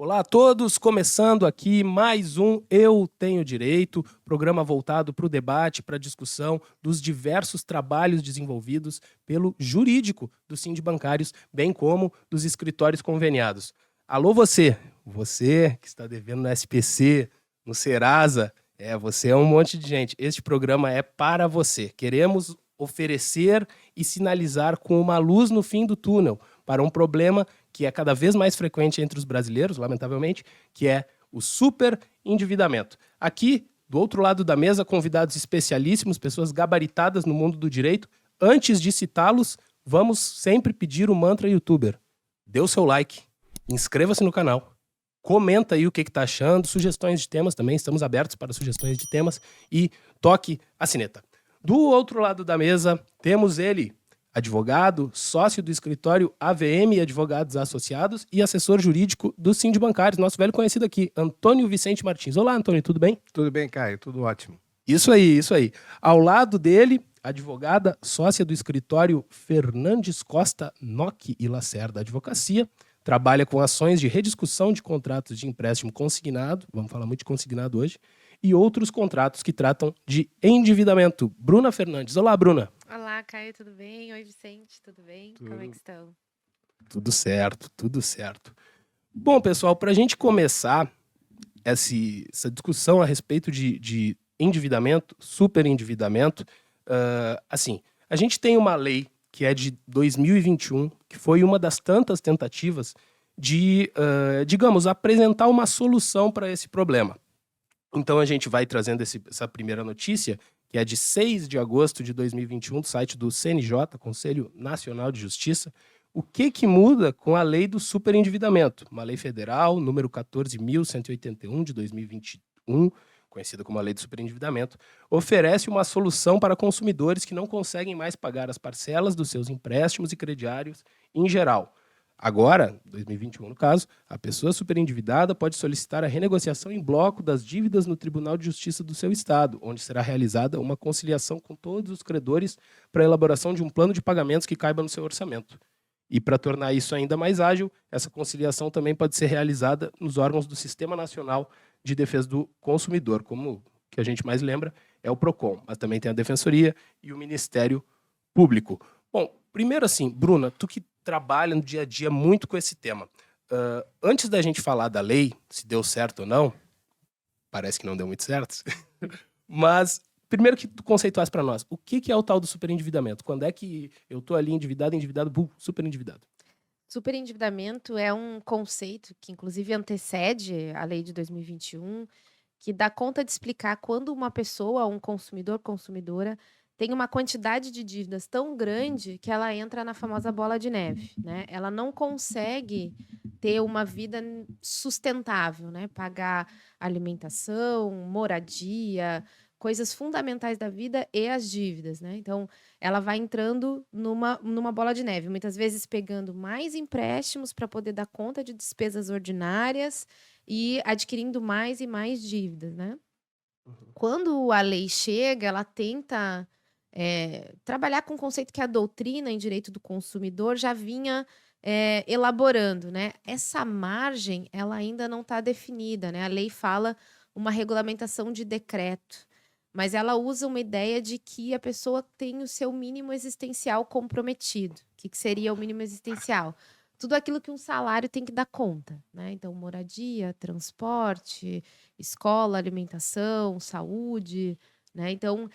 Olá a todos, começando aqui mais um Eu Tenho Direito, programa voltado para o debate, para a discussão dos diversos trabalhos desenvolvidos pelo jurídico dos sindibancários, bem como dos escritórios conveniados. Alô você que está devendo no SPC, no Serasa, você é um monte de gente. Este programa é para você. Queremos oferecer e sinalizar com uma luz no fim do túnel para um problema que é cada vez mais frequente entre os brasileiros, lamentavelmente, que é o superendividamento. Aqui, do outro lado da mesa, convidados especialíssimos, pessoas gabaritadas no mundo do direito. Antes de citá-los, vamos sempre pedir o mantra youtuber. Dê o seu like, inscreva-se no canal, comenta aí o que está achando, sugestões de temas também, estamos abertos para sugestões de temas e toque a sineta. Do outro lado da mesa, temos ele, advogado, sócio do escritório AVM Advogados Associados e assessor jurídico dos sindibancários, nosso velho conhecido aqui, Antônio Vicente Martins. Olá, Antônio, tudo bem? Tudo bem, Caio, tudo ótimo. Isso aí. Ao lado dele, advogada, sócia do escritório Fernandes Costa, Nock e Lacerda Advocacia, trabalha com ações de rediscussão de contratos de empréstimo consignado, vamos falar muito de consignado hoje, e outros contratos que tratam de endividamento. Bruna Fernandes. Olá, Bruna. Olá, Caio, tudo bem? Oi, Vicente, tudo bem? Como é que estão? Tudo certo. Bom, pessoal, para a gente começar essa discussão a respeito de endividamento, superendividamento, a gente tem uma lei que é de 2021, que foi uma das tantas tentativas de, apresentar uma solução para esse problema. Então a gente vai trazendo essa primeira notícia, que é de 6 de agosto de 2021, do site do CNJ, Conselho Nacional de Justiça. O que muda com a lei do superendividamento? Uma lei federal, número 14.181 de 2021, conhecida como a lei do superendividamento, oferece uma solução para consumidores que não conseguem mais pagar as parcelas dos seus empréstimos e crediários em geral. Agora, 2021 no caso, a pessoa superendividada pode solicitar a renegociação em bloco das dívidas no Tribunal de Justiça do seu estado, onde será realizada uma conciliação com todos os credores para a elaboração de um plano de pagamentos que caiba no seu orçamento. E para tornar isso ainda mais ágil, essa conciliação também pode ser realizada nos órgãos do Sistema Nacional de Defesa do Consumidor, como que a gente mais lembra é o PROCON, mas também tem a Defensoria e o Ministério Público. Bom, primeiro assim, Bruna, tu que trabalha no dia a dia muito com esse tema. Antes da gente falar da lei, se deu certo ou não, parece que não deu muito certo, mas primeiro que tu conceituasse para nós, o que é o tal do superendividamento? Quando é que eu estou ali endividado, superendividado? Superendividamento é um conceito que, inclusive, antecede a lei de 2021, que dá conta de explicar quando uma pessoa, um consumidor, consumidora, tem uma quantidade de dívidas tão grande que ela entra na famosa bola de neve, né? Ela não consegue ter uma vida sustentável, né? Pagar alimentação, moradia, coisas fundamentais da vida e as dívidas, né? Então, ela vai entrando numa bola de neve, muitas vezes pegando mais empréstimos para poder dar conta de despesas ordinárias e adquirindo mais e mais dívidas, né? Quando a lei chega, ela tenta trabalhar com um conceito que a doutrina em direito do consumidor já vinha elaborando, né? Essa margem, ela ainda não está definida, né? A lei fala uma regulamentação de decreto, mas ela usa uma ideia de que a pessoa tem o seu mínimo existencial comprometido. O que seria o mínimo existencial? Tudo aquilo que um salário tem que dar conta, né? Então, moradia, transporte, escola, alimentação, saúde, né? Então,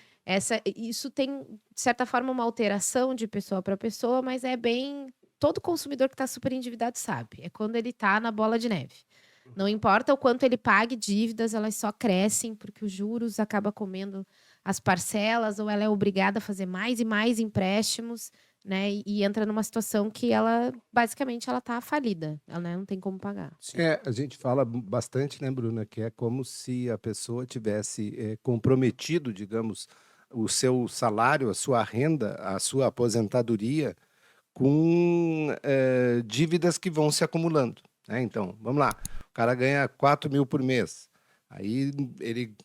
isso tem, de certa forma, uma alteração de pessoa para pessoa, mas é bem... Todo consumidor que está super endividado sabe. É quando ele está na bola de neve. Não importa o quanto ele pague dívidas, elas só crescem porque os juros acabam comendo as parcelas, ou ela é obrigada a fazer mais e mais empréstimos, né? E entra numa situação que ela, basicamente, ela está falida. Ela, né, não tem como pagar. A gente fala bastante, né, Bruna, que é como se a pessoa tivesse comprometido, digamos, o seu salário, a sua renda, a sua aposentadoria com dívidas que vão se acumulando, né? Então, vamos lá, o cara ganha 4.000 por mês, aí ele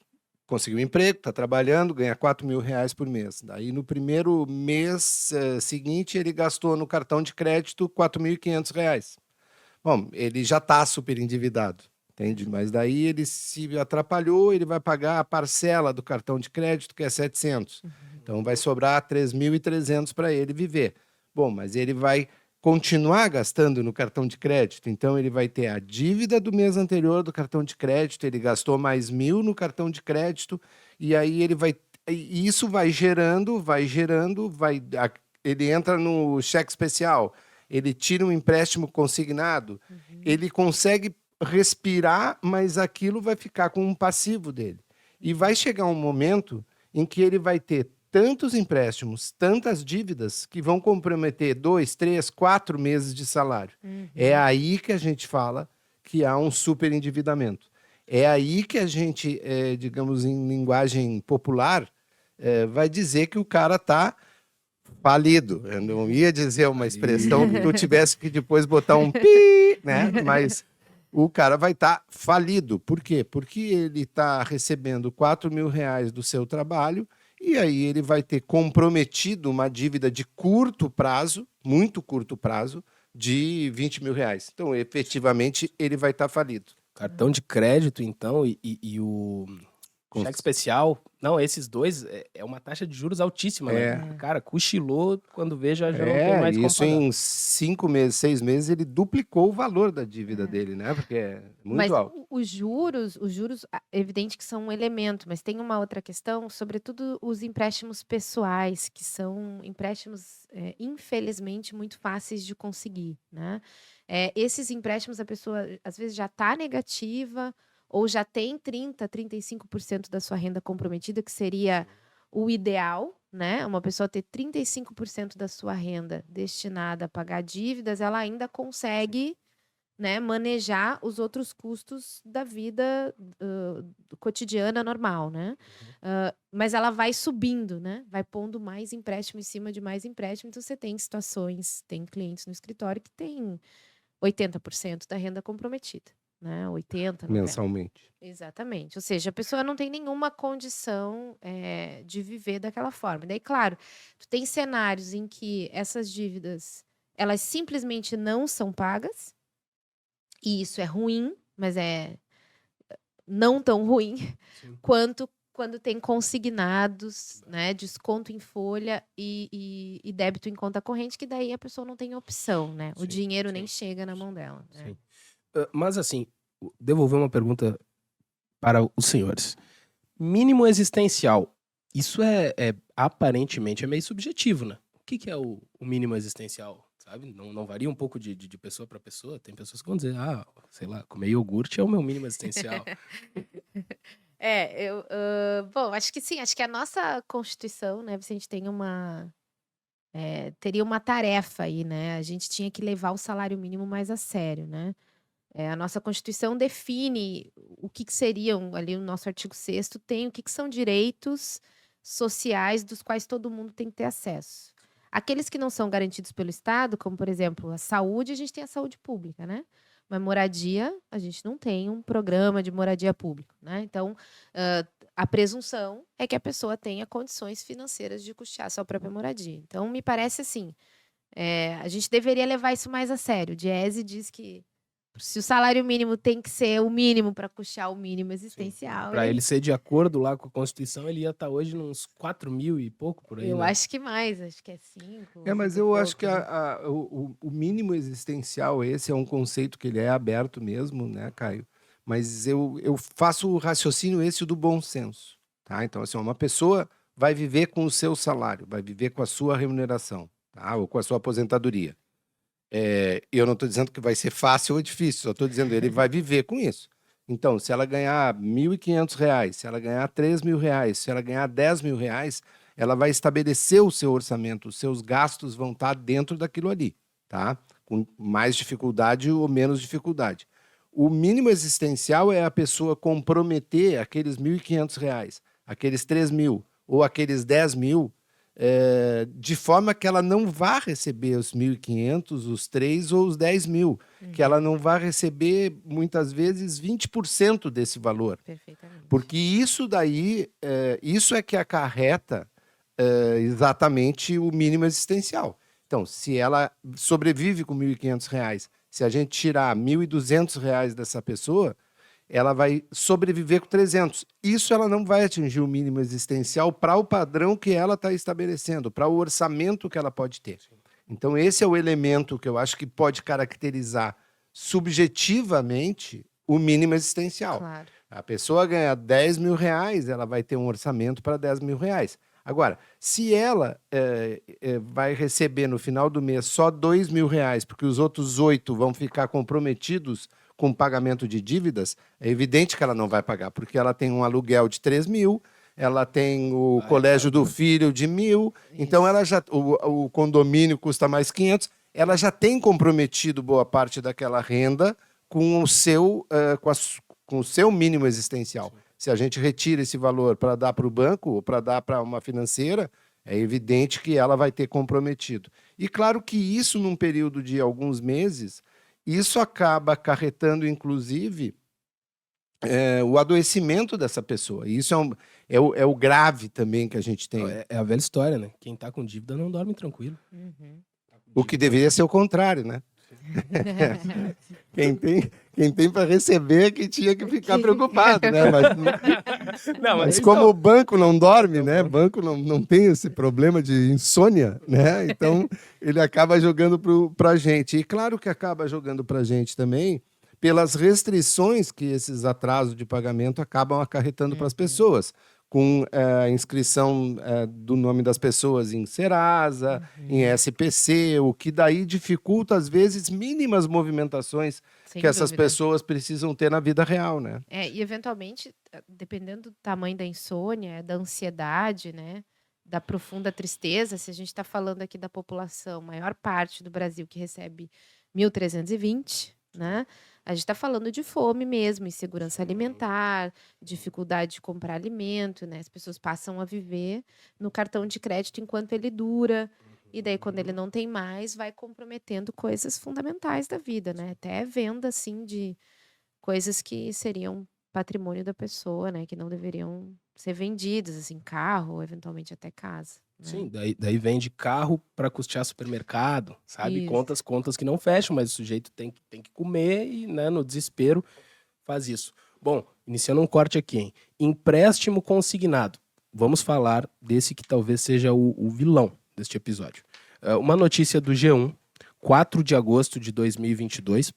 conseguiu um emprego, está trabalhando, ganha 4.000 reais por mês. Daí, no primeiro mês seguinte, ele gastou no cartão de crédito 4.500 reais. Bom, ele já está super endividado, entende? Mas daí ele se atrapalhou, ele vai pagar a parcela do cartão de crédito, que é 700. Então vai sobrar 3.300 para ele viver. Bom, mas ele vai continuar gastando no cartão de crédito, então ele vai ter a dívida do mês anterior do cartão de crédito, ele gastou mais 1.000 no cartão de crédito, e aí ele vai... E isso vai gerando, ele entra no cheque especial, ele tira um empréstimo consignado, ele consegue respirar, mas aquilo vai ficar com um passivo dele. E vai chegar um momento em que ele vai ter tantos empréstimos, tantas dívidas, que vão comprometer 2, 3, 4 meses de salário. É aí que a gente fala que há um superendividamento. É aí que a gente, digamos, em linguagem popular, vai dizer que o cara está falido. Eu não ia dizer uma expressão que tu tivesse que depois botar um pi, né? Mas o cara vai estar falido. Por quê? Porque ele está recebendo 4.000 reais do seu trabalho e aí ele vai ter comprometido uma dívida de curto prazo, muito curto prazo, de 20.000 reais. Então, efetivamente, ele vai estar falido. Cartão de crédito, então, e o cheque especial. Não, esses dois é uma taxa de juros altíssima, né? Cara, cochilou, quando vê, já não tem mais como isso pagar. em 5 meses, 6 meses, ele duplicou o valor da dívida dele, né? Porque é muito Mas alto. os juros, evidente que são um elemento, mas tem uma outra questão, sobretudo os empréstimos pessoais, que são empréstimos, infelizmente, muito fáceis de conseguir, né? Esses empréstimos, a pessoa, às vezes, já está negativa, ou já tem 30%, 35% da sua renda comprometida, que seria o ideal, né? Uma pessoa ter 35% da sua renda destinada a pagar dívidas, ela ainda consegue, né, manejar os outros custos da vida cotidiana normal, né? Mas ela vai subindo, né? Vai pondo mais empréstimo em cima de mais empréstimo. Então, você tem situações, tem clientes no escritório que tem 80% da renda comprometida, né? 80%, 90%. Mensalmente. Exatamente. Ou seja, a pessoa não tem nenhuma condição de viver daquela forma. Daí, claro, tu tem cenários em que essas dívidas, elas simplesmente não são pagas, e isso é ruim, mas é não tão ruim quanto quando tem consignados, né, desconto em folha e débito em conta corrente, que daí a pessoa não tem opção, né? O dinheiro nem chega na mão dela. Né? Sim. Mas assim, devolver uma pergunta para os senhores. Mínimo existencial, isso aparentemente meio subjetivo, né? O que é o mínimo existencial, sabe? Não varia um pouco de pessoa para pessoa? Tem pessoas que vão dizer, sei lá, comer iogurte é o meu mínimo existencial. Bom, acho que sim, acho que a nossa Constituição, né, Vicente, teria uma tarefa aí, né? A gente tinha que levar o salário mínimo mais a sério, né? A nossa Constituição define o que seriam, ali no nosso artigo 6º, tem o que são direitos sociais dos quais todo mundo tem que ter acesso. Aqueles que não são garantidos pelo Estado, como, por exemplo, a saúde, a gente tem a saúde pública, né? Mas moradia, a gente não tem um programa de moradia pública, né? Então, a presunção é que a pessoa tenha condições financeiras de custear sua própria moradia. Então, me parece assim, a gente deveria levar isso mais a sério. O Diese diz que se o salário mínimo tem que ser o mínimo para custear o mínimo existencial. Para ele ser de acordo lá com a Constituição, ele ia estar hoje nos 4.000 e pouco por aí. Eu né? acho que mais, acho que é 5. Mas eu acho que o mínimo existencial, esse é um conceito que ele é aberto mesmo, né, Caio? Mas eu faço o raciocínio esse do bom senso, tá? Então, assim, uma pessoa vai viver com o seu salário, vai viver com a sua remuneração, tá? Ou com a sua aposentadoria. Eu não estou dizendo que vai ser fácil ou difícil, só estou dizendo que ele vai viver com isso. Então, se ela ganhar R$1.500, se ela ganhar R$3.000, se ela ganhar R$10.000, ela vai estabelecer o seu orçamento, os seus gastos vão estar dentro daquilo ali, tá? Com mais dificuldade ou menos dificuldade. O mínimo existencial é a pessoa comprometer aqueles R$1.500, aqueles 3.000 ou aqueles 10.000, de forma que ela não vá receber os 1.500, os 3 ou os 10.000, que ela não vá receber, muitas vezes, 20% desse valor. Perfeitamente. Porque isso daí, isso é que acarreta exatamente o mínimo existencial. Então, se ela sobrevive com R$1.500, Se a gente tirar R$ 1.200 dessa pessoa, ela vai sobreviver com 300. Isso ela não vai atingir o mínimo existencial para o padrão que ela está estabelecendo, para o orçamento que ela pode ter. Então, esse é o elemento que eu acho que pode caracterizar subjetivamente o mínimo existencial. Claro. A pessoa ganha R$ 10.000, ela vai ter um orçamento para R$ 10.000. Agora, se ela vai receber no final do mês só R$ 2.000, porque os outros 8 vão ficar comprometidos com o pagamento de dívidas, é evidente que ela não vai pagar, porque ela tem um aluguel de 3.000, ela tem o colégio do filho de 1.000, então ela já, o condomínio custa mais 500, ela já tem comprometido boa parte daquela renda com o seu, com o seu mínimo existencial. Se a gente retira esse valor para dar para o banco ou para dar para uma financeira, é evidente que ela vai ter comprometido. E claro que isso, num período de alguns meses, isso acaba acarretando, inclusive, o adoecimento dessa pessoa. Isso é o grave também que a gente tem. É a velha história, né? Quem tá com dívida não dorme tranquilo. Uhum. O que deveria ser o contrário, né? Quem tem para receber é que tinha que ficar preocupado, né? Mas como o banco não dorme, né? O banco não tem esse problema de insônia, né? Então ele acaba jogando para a gente. E claro que acaba jogando para a gente também pelas restrições que esses atrasos de pagamento acabam acarretando para as pessoas, com a inscrição do nome das pessoas em Serasa, em SPC, o que daí dificulta, às vezes, mínimas movimentações que essas pessoas precisam ter na vida real, né? E eventualmente, dependendo do tamanho da insônia, da ansiedade, né, da profunda tristeza, se a gente está falando aqui da população, maior parte do Brasil que recebe 1.320, né? A gente está falando de fome mesmo, insegurança alimentar, dificuldade de comprar alimento, né? As pessoas passam a viver no cartão de crédito enquanto ele dura. E daí, quando ele não tem mais, vai comprometendo coisas fundamentais da vida, né? Até venda, assim, de coisas que seriam patrimônio da pessoa, né? Que não deveriam ser vendidas, assim, carro, ou eventualmente até casa. Né? Sim, daí vende carro para custear supermercado, sabe? Isso. Contas que não fecham, mas o sujeito tem que comer e, né, no desespero, faz isso. Bom, iniciando um corte aqui, hein? Empréstimo consignado. Vamos falar desse que talvez seja o vilão deste episódio. Uma notícia do G1, 4 de agosto de 2022.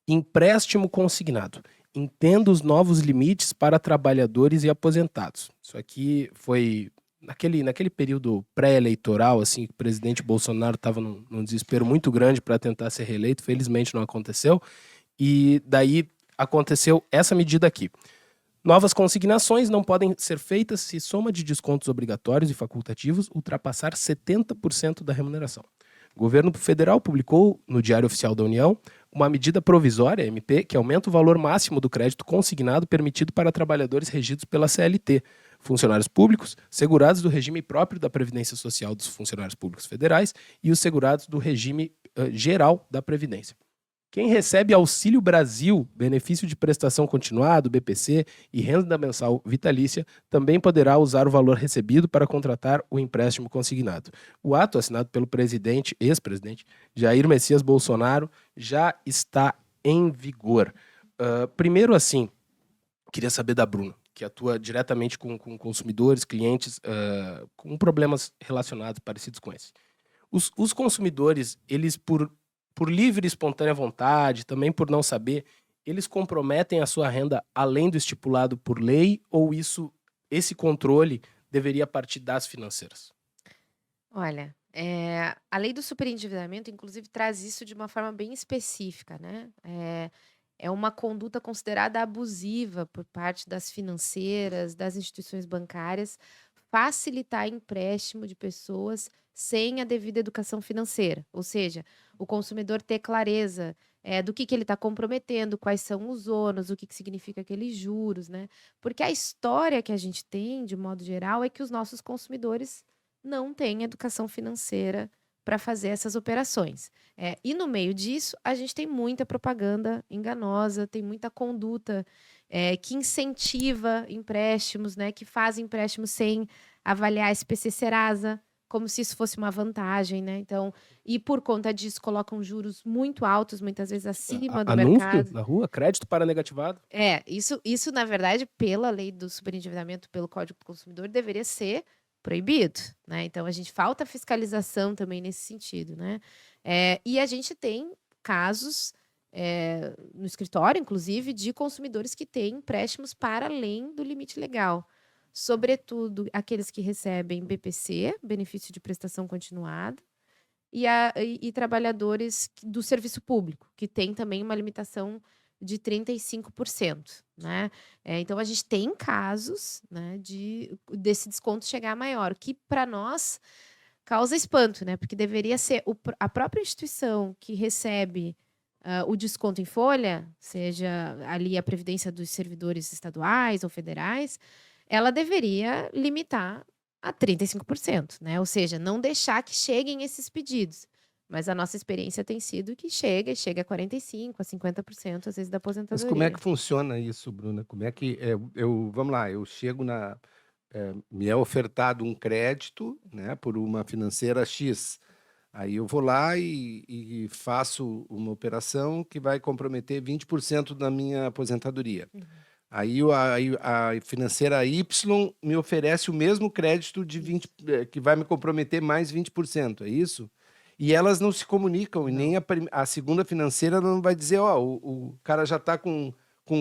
Empréstimo consignado. Entenda os novos limites para trabalhadores e aposentados. Isso aqui foi naquele período pré-eleitoral, assim, que o presidente Bolsonaro estava num desespero muito grande para tentar ser reeleito. Felizmente não aconteceu. E daí aconteceu essa medida aqui. Novas consignações não podem ser feitas se soma de descontos obrigatórios e facultativos ultrapassar 70% da remuneração. O governo federal publicou no Diário Oficial da União uma medida provisória, MP, que aumenta o valor máximo do crédito consignado permitido para trabalhadores regidos pela CLT, funcionários públicos, segurados do regime próprio da Previdência Social dos funcionários públicos federais e os segurados do regime geral da Previdência. Quem recebe Auxílio Brasil, benefício de prestação continuada, BPC e renda mensal vitalícia, também poderá usar o valor recebido para contratar o empréstimo consignado. O ato, assinado pelo ex-presidente Jair Messias Bolsonaro, já está em vigor. Primeiro, assim, queria saber da Bruna, que atua diretamente com consumidores, clientes, com problemas relacionados, parecidos com esse. Os consumidores, eles, por livre e espontânea vontade, também por não saber, eles comprometem a sua renda além do estipulado por lei, ou esse controle deveria partir das financeiras? Olha, a lei do superendividamento, inclusive, traz isso de uma forma bem específica, né? É uma conduta considerada abusiva por parte das financeiras, das instituições bancárias, facilitar empréstimo de pessoas sem a devida educação financeira. Ou seja, o consumidor ter clareza do que ele está comprometendo, quais são os ônus, o que significa aqueles juros, né? Porque a história que a gente tem, de modo geral, é que os nossos consumidores não têm educação financeira para fazer essas operações. E no meio disso, a gente tem muita propaganda enganosa, tem muita conduta que incentiva empréstimos, né? Que faz empréstimos sem avaliar SPC Serasa, como se isso fosse uma vantagem, né? Então, e por conta disso, colocam juros muito altos, muitas vezes acima do Anúncio mercado. na rua, crédito para negativado. Isso, na verdade, pela lei do superendividamento, pelo Código do Consumidor, deveria ser proibido, né? Então, a gente falta fiscalização também nesse sentido, né? E a gente tem casos no escritório, inclusive, de consumidores que têm empréstimos para além do limite legal. Sobretudo, aqueles que recebem BPC, benefício de prestação continuada, e trabalhadores do serviço público, que tem também uma limitação de 35%, né? Então, a gente tem casos, né, desse desconto chegar maior, que para nós causa espanto, né? Porque deveria ser a própria instituição que recebe o desconto em folha, seja ali a previdência dos servidores estaduais ou federais, ela deveria limitar a 35%, né? Ou seja, não deixar que cheguem esses pedidos. Mas a nossa experiência tem sido que chega a 45%, a 50%, às vezes, da Mas aposentadoria. como é que funciona isso, Bruna? Como é que vamos lá, eu chego me é ofertado um crédito, né, por uma financeira X. Aí eu vou lá e faço uma operação que vai comprometer 20% da minha aposentadoria. Aí a financeira Y me oferece o mesmo crédito de 20, que vai me comprometer mais 20%, é isso? E elas não se comunicam, e nem a segunda financeira não vai dizer, o cara já está com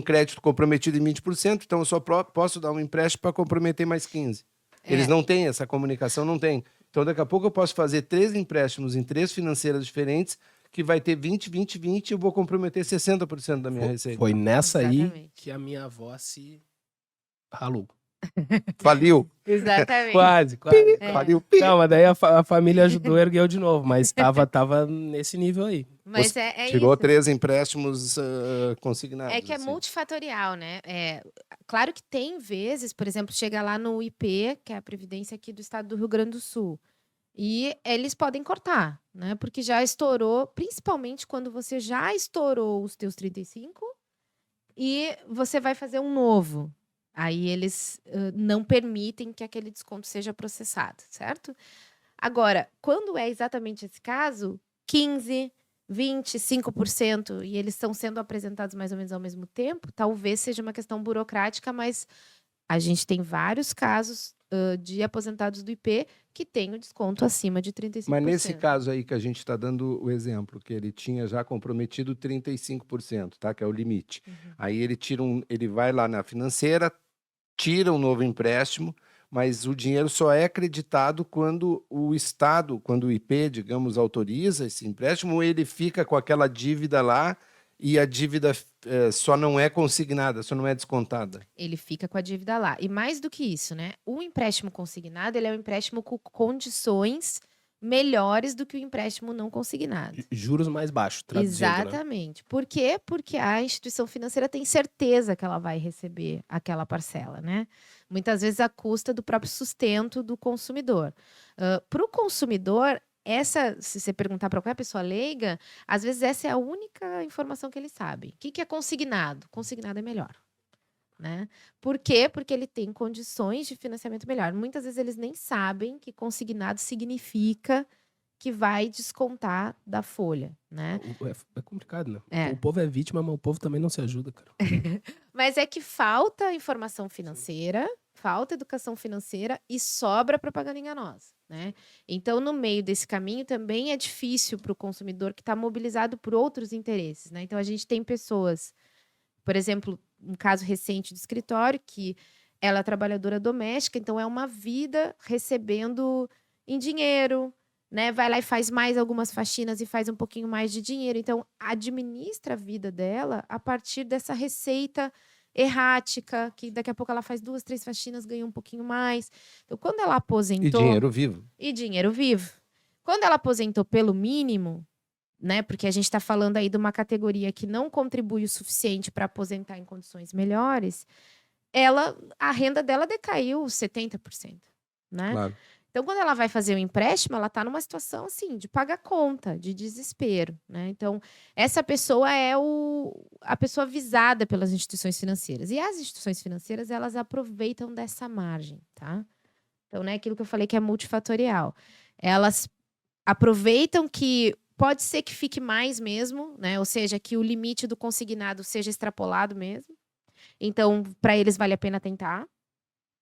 crédito comprometido em 20%, então eu só posso dar um empréstimo para comprometer mais 15%. Eles não têm essa comunicação, não tem. Então, daqui a pouco eu posso fazer 3 empréstimos em 3 financeiras diferentes, que vai ter 20, 20, 20, e eu vou comprometer 60% da minha receita. Foi nessa aí Exatamente. que a minha avó se ralou. Faliu. Exatamente. Quase. Faliu. Não, mas daí a família ajudou, ergueu de novo, mas tava nesse nível aí. Mas Você é tirou isso. 3 empréstimos consignados. É que é assim. multifatorial, né? Claro que tem vezes, por exemplo, chega lá no IP, que é a Previdência aqui do estado do Rio Grande do Sul, e eles podem cortar, né? Porque já estourou, principalmente quando você já estourou os teus 35 e você vai fazer um novo. Aí eles não permitem que aquele desconto seja processado, certo? Agora, quando é exatamente esse caso, 15%, 25%, e eles estão sendo apresentados mais ou menos ao mesmo tempo, talvez seja uma questão burocrática, mas a gente tem vários casos de aposentados do IP que têm o desconto acima de 35%. Mas nesse caso aí que a gente está dando o exemplo, que ele tinha já comprometido 35%, tá? Que é o limite. Aí ele vai lá na financeira, tira um novo empréstimo, mas o dinheiro só é acreditado quando o Estado, quando o IP, digamos, autoriza esse empréstimo, ou ele fica com aquela dívida lá e a dívida só não é consignada, só não é descontada. Ele fica com a dívida lá. E mais do que isso, né? O empréstimo consignado, ele é um empréstimo com condições melhores do que o empréstimo não consignado. Juros mais baixos, traduzindo, né? Exatamente. Por quê? Porque a instituição financeira tem certeza que ela vai receber aquela parcela, né? Muitas vezes à custa do próprio sustento do consumidor. Para o consumidor, se você perguntar para qualquer pessoa leiga, às vezes essa é a única informação que ele sabe. O que é consignado? Consignado é melhor. Né? Por quê? Porque ele tem condições de financiamento melhor. Muitas vezes eles nem sabem que consignado significa que vai descontar da folha, né? É complicado, né? É. O povo é vítima, mas o povo também não se ajuda, cara. Mas é que falta informação financeira, falta educação financeira e sobra propaganda enganosa, né? Então, no meio desse caminho, também é difícil para o consumidor que está mobilizado por outros interesses, né? Então, a gente tem pessoas, por exemplo, um caso recente do escritório, que ela é trabalhadora doméstica, então é uma vida recebendo em dinheiro, né? Vai lá e faz mais algumas faxinas e faz um pouquinho mais de dinheiro. Então, administra a vida dela a partir dessa receita errática, que daqui a pouco ela faz 2, 3 faxinas, ganha um pouquinho mais. Então, quando ela aposentou... E dinheiro vivo. E dinheiro vivo. Quando ela aposentou pelo mínimo, né? Porque a gente está falando aí de uma categoria que não contribui o suficiente para aposentar em condições melhores, a renda dela decaiu 70%, né? Claro. Então, quando ela vai fazer o empréstimo, ela está numa situação assim de pagar conta, de desespero, né? Então, essa pessoa é a pessoa visada pelas instituições financeiras. E as instituições financeiras, elas aproveitam dessa margem, tá? Então, né, aquilo que eu falei que é multifatorial. Elas aproveitam que pode ser que fique mais mesmo, né? Ou seja, que o limite do consignado seja extrapolado mesmo. Então, para eles vale a pena tentar,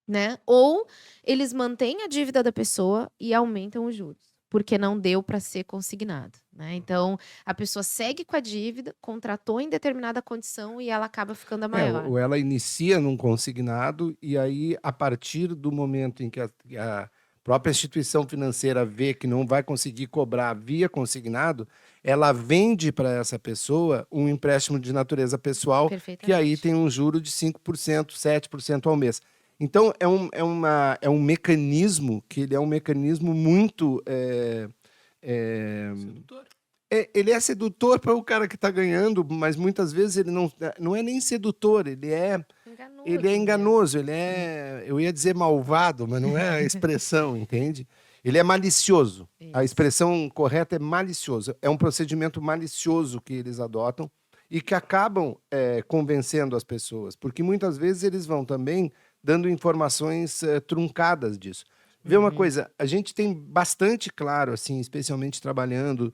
né? Ou eles mantêm a dívida da pessoa e aumentam os juros, porque não deu para ser consignado, né? Então, a pessoa segue com a dívida, contratou em determinada condição e ela acaba ficando a maior. Ou ela inicia num consignado e aí, a partir do momento em que a própria instituição financeira vê que não vai conseguir cobrar via consignado, ela vende para essa pessoa um empréstimo de natureza pessoal, que aí Perfeitamente. tem um juro de 5%, 7% ao mês. Então, é um mecanismo que ele é um mecanismo muito... Sedutor. ele é sedutor para o cara que está ganhando, mas muitas vezes ele não é nem sedutor, ele é enganoso, ele é, eu ia dizer malvado, mas não é a expressão, entende? Ele é malicioso. A Isso. expressão correta é malicioso. É um procedimento malicioso que eles adotam e que acabam convencendo as pessoas, porque muitas vezes eles vão também dando informações truncadas disso. Vê uma coisa, a gente tem bastante claro, assim, especialmente trabalhando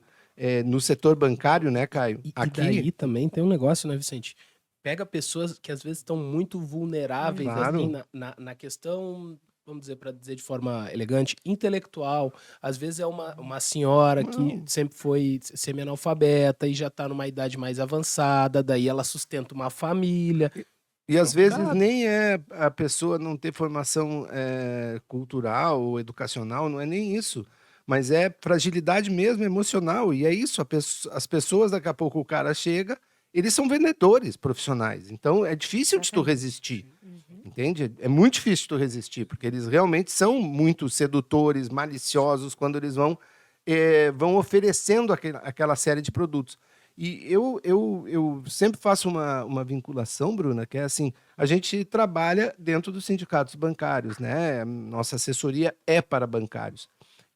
no setor bancário, né, Caio? E daí também tem um negócio, né, Vicente? Pega pessoas que às vezes estão muito vulneráveis, Claro. assim, na questão, vamos dizer, para dizer de forma elegante, intelectual. Às vezes é uma senhora que sempre foi semi-analfabeta e já está numa idade mais avançada, daí ela sustenta uma família. E às vezes Complicado. nem é a pessoa não ter formação cultural ou educacional, não é nem isso. Mas é fragilidade mesmo emocional. E é isso, as pessoas, daqui a pouco o cara chega, eles são vendedores profissionais. Então é difícil de tu Exatamente. resistir. Entende? É muito difícil de tu resistir, porque eles realmente são muito sedutores, maliciosos, quando eles vão oferecendo aquela série de produtos. E eu sempre faço uma vinculação, Bruna, que é assim, a gente trabalha dentro dos sindicatos bancários, né? Nossa assessoria é para bancários.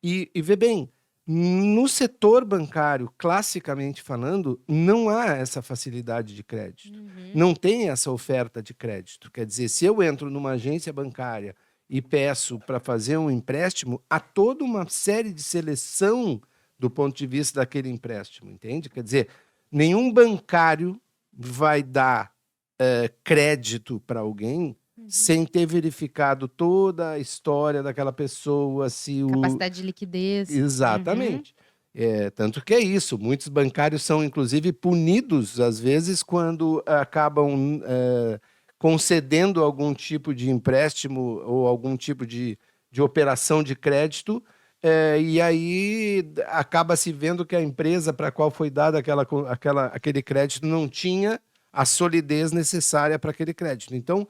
E vê bem, no setor bancário, classicamente falando, não há essa facilidade de crédito. Não tem essa oferta de crédito. Quer dizer, se eu entro numa agência bancária e peço para fazer um empréstimo, há toda uma série de seleção do ponto de vista daquele empréstimo, entende? Quer dizer, nenhum bancário vai dar crédito para alguém sem ter verificado toda a história daquela pessoa, se Capacidade de liquidez. Exatamente. Tanto que é isso. Muitos bancários são, inclusive, punidos, às vezes, quando acabam concedendo algum tipo de empréstimo ou algum tipo de operação de crédito, e aí acaba se vendo que a empresa para a qual foi dado aquele crédito não tinha a solidez necessária para aquele crédito. Então,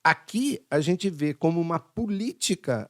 aqui a gente vê como uma política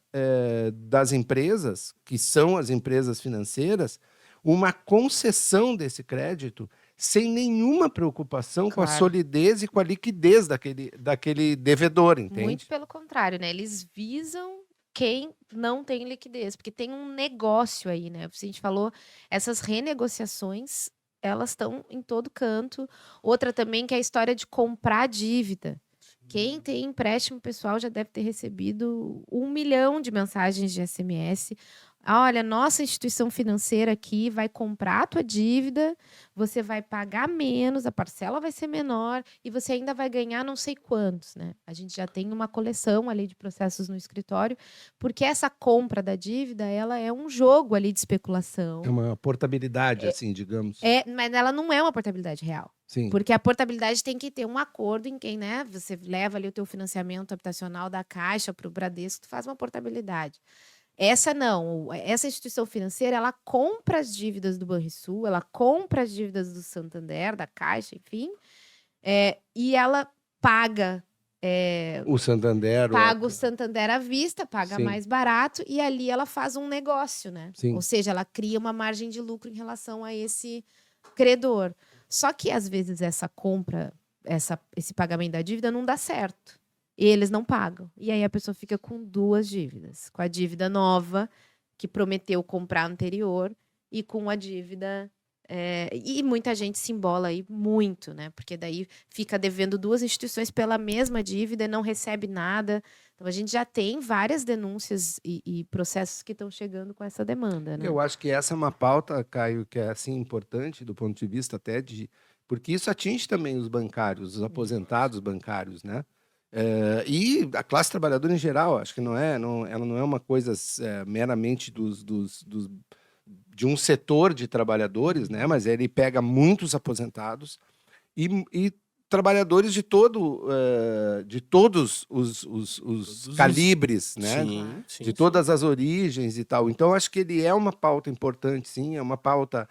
das empresas, que são as empresas financeiras, uma concessão desse crédito sem nenhuma preocupação com a Claro. solidez e com a liquidez daquele devedor, entende? Muito pelo contrário, né? Eles visam quem não tem liquidez, porque tem um negócio aí, né? A gente falou, essas renegociações, elas estão em todo canto. Outra também que é a história de comprar dívida. Quem tem empréstimo pessoal já deve ter recebido 1 milhão de mensagens de SMS. Olha, nossa instituição financeira aqui vai comprar a tua dívida, você vai pagar menos, a parcela vai ser menor e você ainda vai ganhar não sei quantos, né? A gente já tem uma coleção ali de processos no escritório, porque essa compra da dívida, ela é um jogo ali de especulação. É uma portabilidade, assim, digamos. Mas ela não é uma portabilidade real. Sim. Porque a portabilidade tem que ter um acordo em quem, né? Você leva ali o teu financiamento habitacional da Caixa para o Bradesco, tu faz uma portabilidade. Essa não. Essa instituição financeira, ela compra as dívidas do Banrisul, ela compra as dívidas do Santander, da Caixa, enfim, e ela paga O Santander... paga o Santander à vista, paga Sim. mais barato, e ali ela faz um negócio, né? Sim. Ou seja, ela cria uma margem de lucro em relação a esse credor. Só que, às vezes, essa compra, esse pagamento da dívida não dá certo. E eles não pagam. E aí a pessoa fica com duas dívidas. Com a dívida nova, que prometeu comprar anterior, e com a dívida E muita gente se embola aí muito, né? Porque daí fica devendo 2 instituições pela mesma dívida e não recebe nada. Então a gente já tem várias denúncias e processos que estão chegando com essa demanda, né? Eu acho que essa é uma pauta, Caio, que é assim importante do ponto de vista até de... Porque isso atinge também os bancários, os aposentados bancários, né? E a classe trabalhadora em geral, acho que ela não é uma coisa meramente de um setor de trabalhadores, né? Mas ele pega muitos aposentados e trabalhadores de todos os calibres, né? Sim, sim, De sim. todas as origens e tal. Então, acho que ele é uma pauta importante, sim, é uma pauta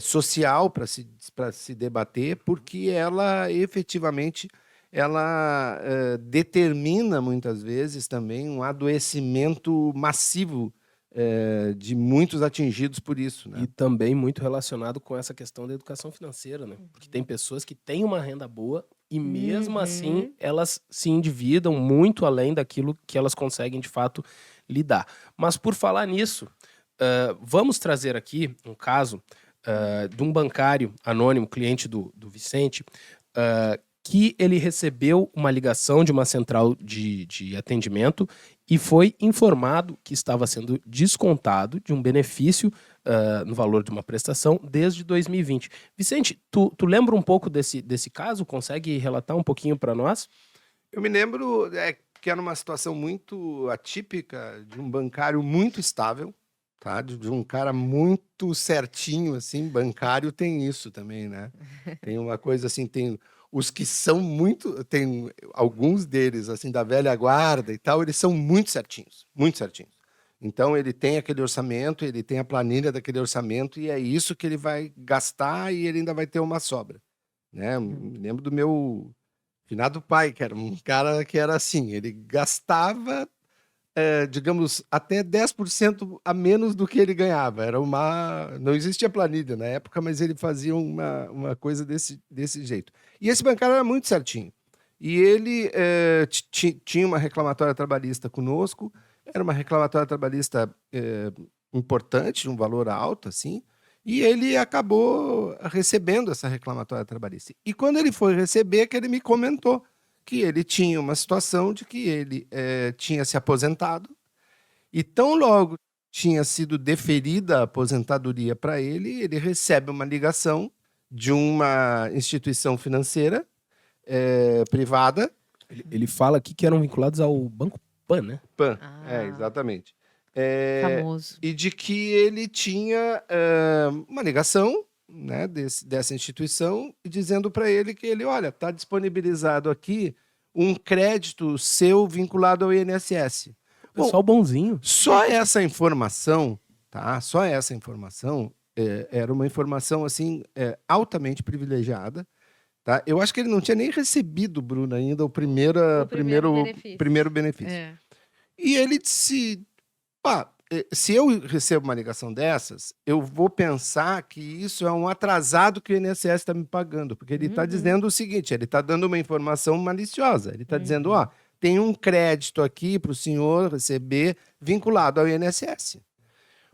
social para se debater, porque ela efetivamente determina muitas vezes também um adoecimento massivo de muitos atingidos por isso, né? E também muito relacionado com essa questão da educação financeira, né? Porque tem pessoas que têm uma renda boa e mesmo assim elas se endividam muito além daquilo que elas conseguem de fato lidar. Mas por falar nisso, vamos trazer aqui um caso de um bancário anônimo, cliente do Vicente, que ele recebeu uma ligação de uma central de atendimento e foi informado que estava sendo descontado de um benefício no valor de uma prestação desde 2020. Vicente, tu lembra um pouco desse caso? Consegue relatar um pouquinho para nós? Eu me lembro que era uma situação muito atípica de um bancário muito estável, tá? De um cara muito certinho, assim, bancário tem isso também, né? Tem uma coisa assim, tem os que são muito, tem alguns deles, assim, da velha guarda e tal, eles são muito certinhos, muito certinhos. Então, ele tem aquele orçamento, ele tem a planilha daquele orçamento e é isso que ele vai gastar e ele ainda vai ter uma sobra, né? Me lembro do meu finado pai, que era um cara que era assim, ele gastava digamos, até 10% a menos do que ele ganhava. Não existia planilha na época, mas ele fazia uma coisa desse jeito. E esse bancário era muito certinho. E ele tinha uma reclamatória trabalhista conosco, era uma reclamatória trabalhista importante, de um valor alto, assim, e ele acabou recebendo essa reclamatória trabalhista. E quando ele foi receber, que ele me comentou que ele tinha uma situação de que ele tinha se aposentado e tão logo tinha sido deferida a aposentadoria para ele, ele recebe uma ligação de uma instituição financeira privada. Ele fala aqui que eram vinculados ao Banco Pan, né? Pan, exatamente. Famoso. E de que ele tinha uma ligação, né, dessa instituição, dizendo para ele que ele, olha, está disponibilizado aqui um crédito seu vinculado ao INSS. Pessoal bonzinho. Só essa informação, tá? Só essa informação era uma informação assim altamente privilegiada, tá? Eu acho que ele não tinha nem recebido, Bruno, ainda o primeiro benefício. E ele disse, se eu recebo uma ligação dessas, eu vou pensar que isso é um atrasado que o INSS está me pagando, porque ele está dizendo o seguinte, ele está dando uma informação maliciosa, ele está dizendo, tem um crédito aqui para o senhor receber vinculado ao INSS.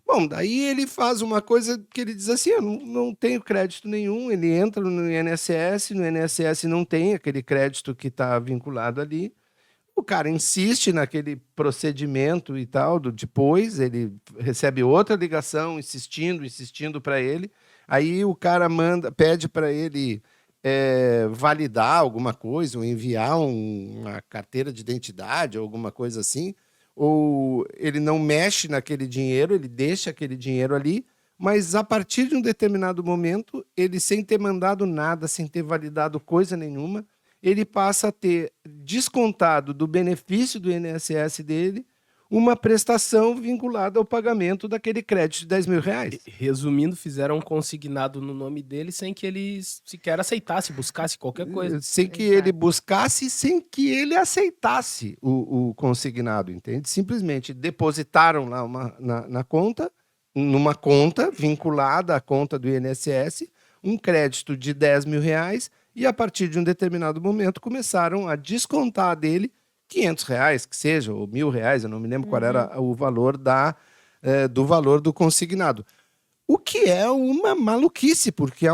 Bom, daí ele faz uma coisa que ele diz assim, eu não tenho crédito nenhum, ele entra no INSS não tem aquele crédito que está vinculado ali. O cara insiste naquele procedimento e tal, depois ele recebe outra ligação insistindo para ele. Aí o cara pede para ele validar alguma coisa, ou enviar uma carteira de identidade, ou alguma coisa assim. Ou ele não mexe naquele dinheiro, ele deixa aquele dinheiro ali, mas a partir de um determinado momento, ele sem ter mandado nada, sem ter validado coisa nenhuma, ele passa a ter descontado do benefício do INSS dele uma prestação vinculada ao pagamento daquele crédito de 10 mil reais. Resumindo, fizeram um consignado no nome dele sem que ele sequer aceitasse, buscasse qualquer coisa. Sem que ele buscasse, sem que ele aceitasse o consignado, entende? Simplesmente depositaram lá na conta, numa conta vinculada à conta do INSS, um crédito de 10 mil reais, e a partir de um determinado momento começaram a descontar dele 500 reais, que seja, ou 1.000 reais, eu não me lembro qual era o valor do valor do consignado. O que é uma maluquice, porque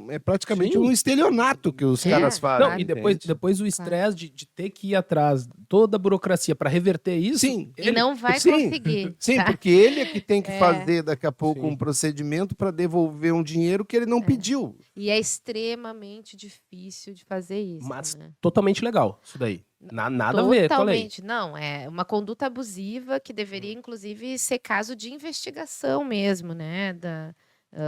é praticamente Sim. um estelionato que os É, caras fazem. Não, e depois, entende? depois o estresse de ter que ir atrás, toda a burocracia para reverter isso. Sim. E não vai Sim. conseguir. Sim, tá? porque ele é que tem que É. fazer daqui a pouco Sim. um procedimento para devolver um dinheiro que ele não pediu. E é extremamente difícil de fazer isso. Mas né? totalmente legal, isso daí. Nada a ver com a lei. Totalmente. Não, é uma conduta abusiva que deveria, inclusive, ser caso de investigação mesmo, né?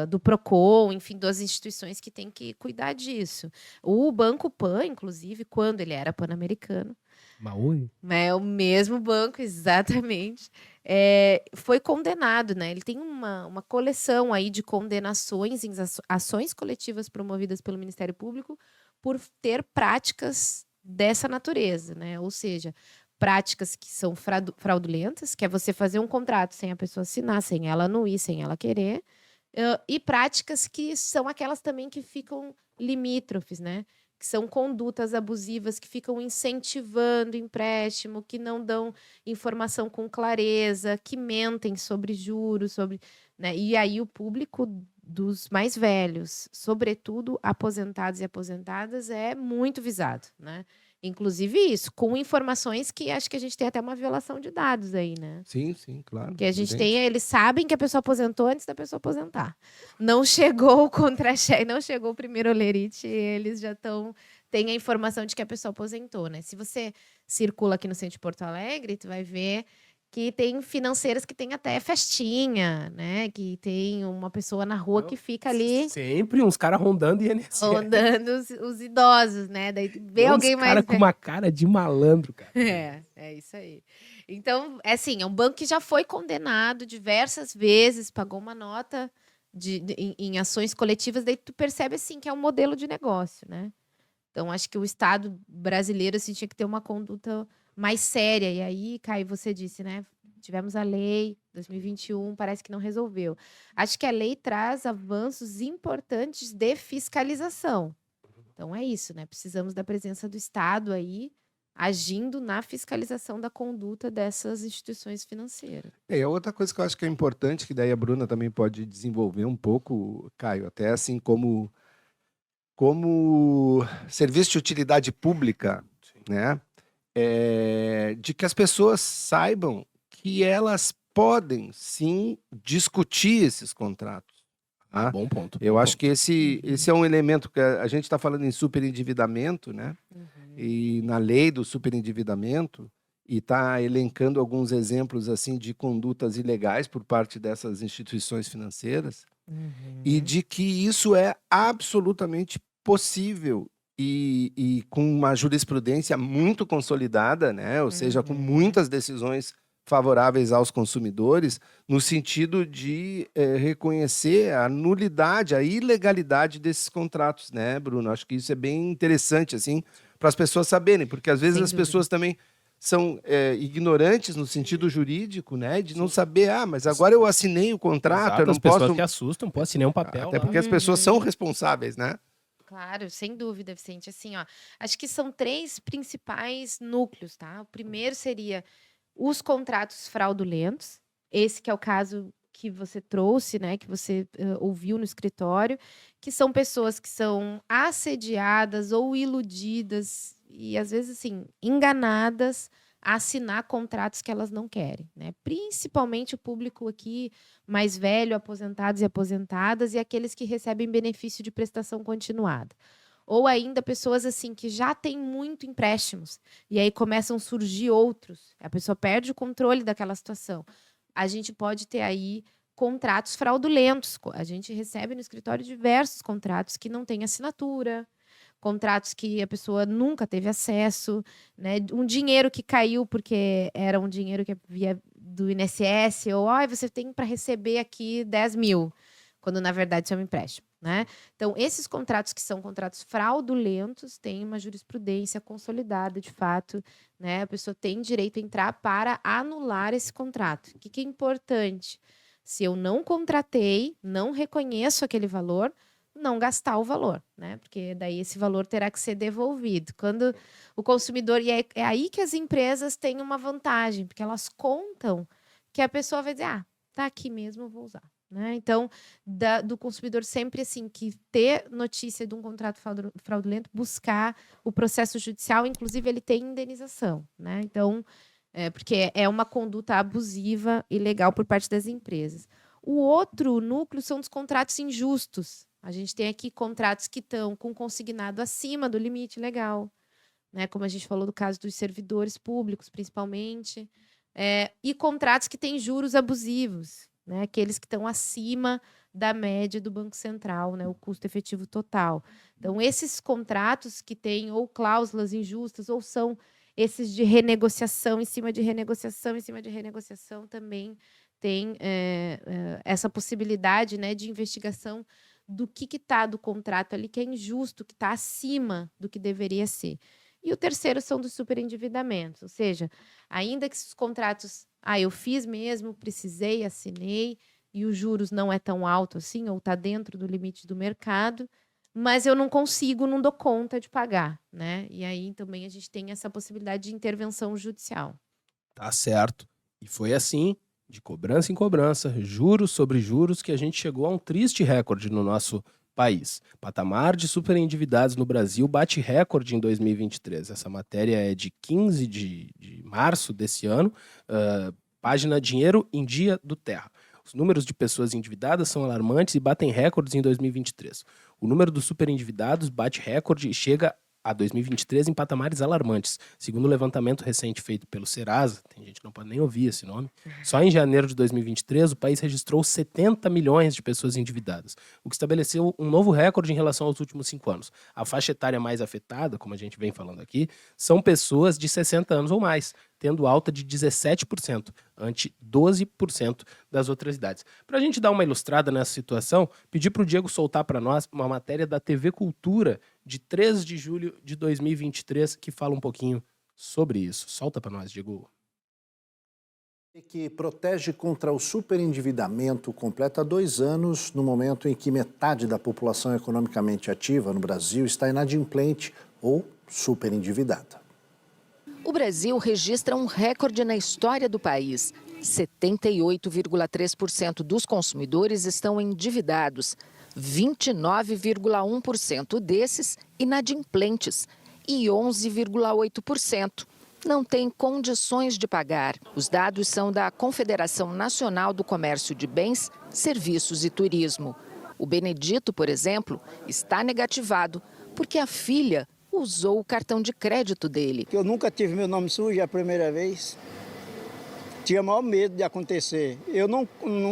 Do Procon, enfim, das instituições que têm que cuidar disso. O Banco Pan, inclusive, quando ele era pan-americano, Maui? é o mesmo banco, exatamente. Foi condenado, né? Ele tem uma coleção aí de condenações em ações coletivas promovidas pelo Ministério Público por ter práticas dessa natureza, né? Ou seja, práticas que são fraudulentas, que é você fazer um contrato sem a pessoa assinar, sem ela anuir, sem ela querer, e práticas que são aquelas também que ficam limítrofes, né? Que são condutas abusivas que ficam incentivando empréstimo, que não dão informação com clareza, que mentem sobre juros, né? E aí o público dos mais velhos, sobretudo aposentados e aposentadas, é muito visado, né? Inclusive isso, com informações que acho que a gente tem até uma violação de dados aí, né? Sim, claro. Que a gente evidente. eles sabem que a pessoa aposentou antes da pessoa aposentar. Não chegou o contra-cheque, não chegou o primeiro olerite, eles já têm a informação de que a pessoa aposentou, né? Se você circula aqui no centro de Porto Alegre, tu vai ver que tem financeiras que tem até festinha, né? Que tem uma pessoa na rua que fica ali Sempre uns caras rondando INSS. rondando os idosos, né? Daí vê Uns alguém mais cara com uma cara de malandro, cara. É isso aí. Então, é um banco que já foi condenado diversas vezes, pagou uma nota em ações coletivas, daí tu percebe, assim, que é um modelo de negócio, né? Então, acho que o Estado brasileiro, assim, tinha que ter uma conduta mais séria. E aí, Caio, você disse, né? Tivemos a lei 2021, parece que não resolveu. Acho que a lei traz avanços importantes de fiscalização. Então, é isso, né? Precisamos da presença do Estado aí, agindo na fiscalização da conduta dessas instituições financeiras. Outra coisa que eu acho que é importante, que daí a Bruna também pode desenvolver um pouco, Caio, até assim como serviço de utilidade pública, né? De que as pessoas saibam que elas podem sim discutir esses contratos. Tá? Bom ponto. Eu acho que esse é um elemento que a gente está falando em superendividamento, né? E na lei do superendividamento, e está elencando alguns exemplos assim de condutas ilegais por parte dessas instituições financeiras, e de que isso é absolutamente possível e com uma jurisprudência muito consolidada, né? Ou seja, com muitas decisões favoráveis aos consumidores, no sentido de reconhecer a nulidade, a ilegalidade desses contratos, né, Bruno? Acho que isso é bem interessante, assim, para as pessoas saberem, porque às vezes Sem as dúvida. pessoas também são ignorantes no sentido jurídico, né, de não saber, mas agora eu assinei o contrato, Exato, eu não as pessoas posso... que assustam, pô, assinei um papel Até lá. porque as pessoas são responsáveis, né? Claro, sem dúvida, Vicente. Assim, ó, acho que são 3 principais núcleos, tá? O primeiro seria os contratos fraudulentos. Esse que é o caso que você trouxe, né? Que você ouviu no escritório, que são pessoas que são assediadas ou iludidas e, às vezes, assim, enganadas a assinar contratos que elas não querem, né? Principalmente o público aqui mais velho, aposentados e aposentadas, e aqueles que recebem benefício de prestação continuada. Ou ainda pessoas assim que já têm muito empréstimos e aí começam a surgir outros. A pessoa perde o controle daquela situação. A gente pode ter aí contratos fraudulentos. A gente recebe no escritório diversos contratos que não têm assinatura, contratos que a pessoa nunca teve acesso, né? Um dinheiro que caiu porque era um dinheiro que via do INSS, ou você tem para receber aqui 10 mil, quando na verdade isso é um empréstimo, né? Então, esses contratos que são contratos fraudulentos têm uma jurisprudência consolidada, de fato, né? A pessoa tem direito a entrar para anular esse contrato. O que é importante? Se eu não contratei, não reconheço aquele valor, não gastar o valor, né? Porque daí esse valor terá que ser devolvido. Quando o consumidor... E é aí que as empresas têm uma vantagem, porque elas contam que a pessoa vai dizer, tá aqui mesmo, eu vou usar. né? Então, do consumidor sempre assim, que ter notícia de um contrato fraudulento, buscar o processo judicial, inclusive ele tem indenização, né? Então, porque é uma conduta abusiva e ilegal por parte das empresas. O outro núcleo são os contratos injustos. A gente tem aqui contratos que estão com consignado acima do limite legal, né? Como a gente falou do caso dos servidores públicos, principalmente, e contratos que têm juros abusivos, né? Aqueles que estão acima da média do Banco Central, né? O custo efetivo total. Então, esses contratos que têm ou cláusulas injustas ou são esses de renegociação em cima de renegociação, em cima de renegociação, também tem essa possibilidade, né, de investigação do que está do contrato ali, que é injusto, que está acima do que deveria ser. E o terceiro são dos superendividamentos, ou seja, ainda que os contratos, eu fiz mesmo, precisei, assinei, e os juros não é tão alto assim, ou está dentro do limite do mercado, mas eu não consigo, não dou conta de pagar, né? E aí também a gente tem essa possibilidade de intervenção judicial. Tá certo. E foi assim, de cobrança em cobrança, juros sobre juros, que a gente chegou a um triste recorde no nosso país. Patamar de superendividados no Brasil bate recorde em 2023. Essa matéria é de 15 de março desse ano, página Dinheiro em Dia do Terra. Os números de pessoas endividadas são alarmantes e batem recordes em 2023. O número dos superendividados bate recorde e chega a 2023 em patamares alarmantes. Segundo o levantamento recente feito pelo Serasa, tem gente que não pode nem ouvir esse nome, só em janeiro de 2023 o país registrou 70 milhões de pessoas endividadas, o que estabeleceu um novo recorde em relação aos últimos 5 anos. A faixa etária mais afetada, como a gente vem falando aqui, são pessoas de 60 anos ou mais, tendo alta de 17%, ante 12% das outras idades. Para a gente dar uma ilustrada nessa situação, pedi para o Diego soltar para nós uma matéria da TV Cultura de 3 de julho de 2023 que fala um pouquinho sobre isso. Solta para nós, Diego. Que protege contra o superendividamento completa 2 anos no momento em que metade da população economicamente ativa no Brasil está inadimplente ou superendividada. O Brasil registra um recorde na história do país. 78,3% dos consumidores estão endividados, 29,1% desses inadimplentes e 11,8% não têm condições de pagar. Os dados são da Confederação Nacional do Comércio de Bens, Serviços e Turismo. O Benedito, por exemplo, está negativado porque a filha usou o cartão de crédito dele. Eu nunca tive meu nome sujo, é a primeira vez. Tinha maior medo de acontecer. Eu não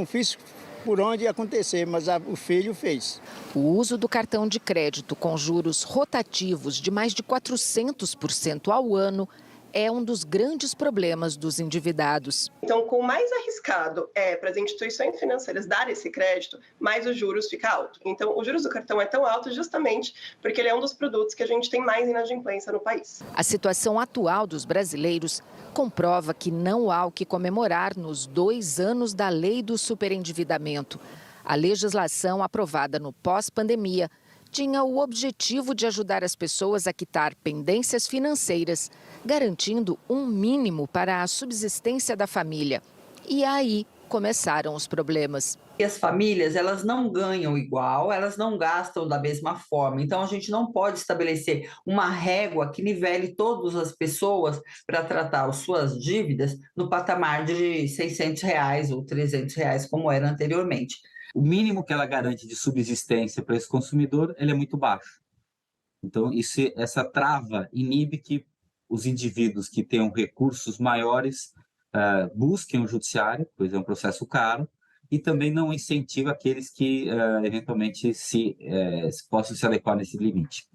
fiz por onde ia acontecer, mas o filho fez. O uso do cartão de crédito com juros rotativos de mais de 400% ao ano é um dos grandes problemas dos endividados. Então, com mais arriscado para as instituições financeiras dar esse crédito, mais os juros ficam altos. Então, os juros do cartão é tão alto justamente porque ele é um dos produtos que a gente tem mais inadimplência no país. A situação atual dos brasileiros comprova que não há o que comemorar nos 2 anos da lei do superendividamento. A legislação aprovada no pós-pandemia tinha o objetivo de ajudar as pessoas a quitar pendências financeiras, garantindo um mínimo para a subsistência da família. E aí começaram os problemas. E as famílias, elas não ganham igual, elas não gastam da mesma forma. Então, a gente não pode estabelecer uma régua que nivele todas as pessoas para tratar as suas dívidas no patamar de R$600 ou R$300, como era anteriormente. O mínimo que ela garante de subsistência para esse consumidor, ele é muito baixo. Então, essa trava inibe que os indivíduos que tenham recursos maiores busquem o judiciário, pois é um processo caro, e também não incentiva aqueles que, eventualmente, possam se adequar nesse limite.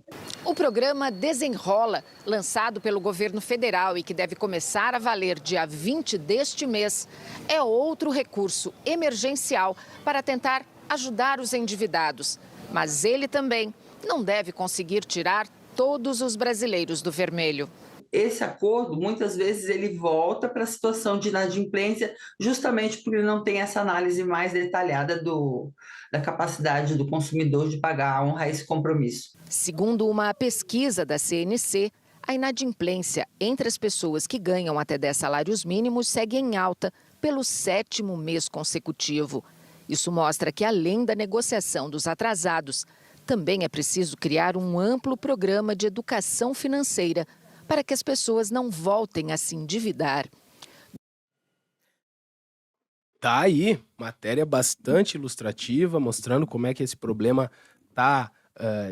O programa Desenrola, lançado pelo governo federal e que deve começar a valer dia 20 deste mês, é outro recurso emergencial para tentar ajudar os endividados. Mas ele também não deve conseguir tirar todos os brasileiros do vermelho. Esse acordo, muitas vezes, ele volta para a situação de inadimplência justamente porque não tem essa análise mais detalhada da capacidade do consumidor de pagar, honrar esse compromisso. Segundo uma pesquisa da CNC, a inadimplência entre as pessoas que ganham até 10 salários mínimos segue em alta pelo 7º mês consecutivo. Isso mostra que, além da negociação dos atrasados, também é preciso criar um amplo programa de educação financeira para que as pessoas não voltem a se endividar. Tá aí, matéria bastante ilustrativa, mostrando como é que esse problema tá,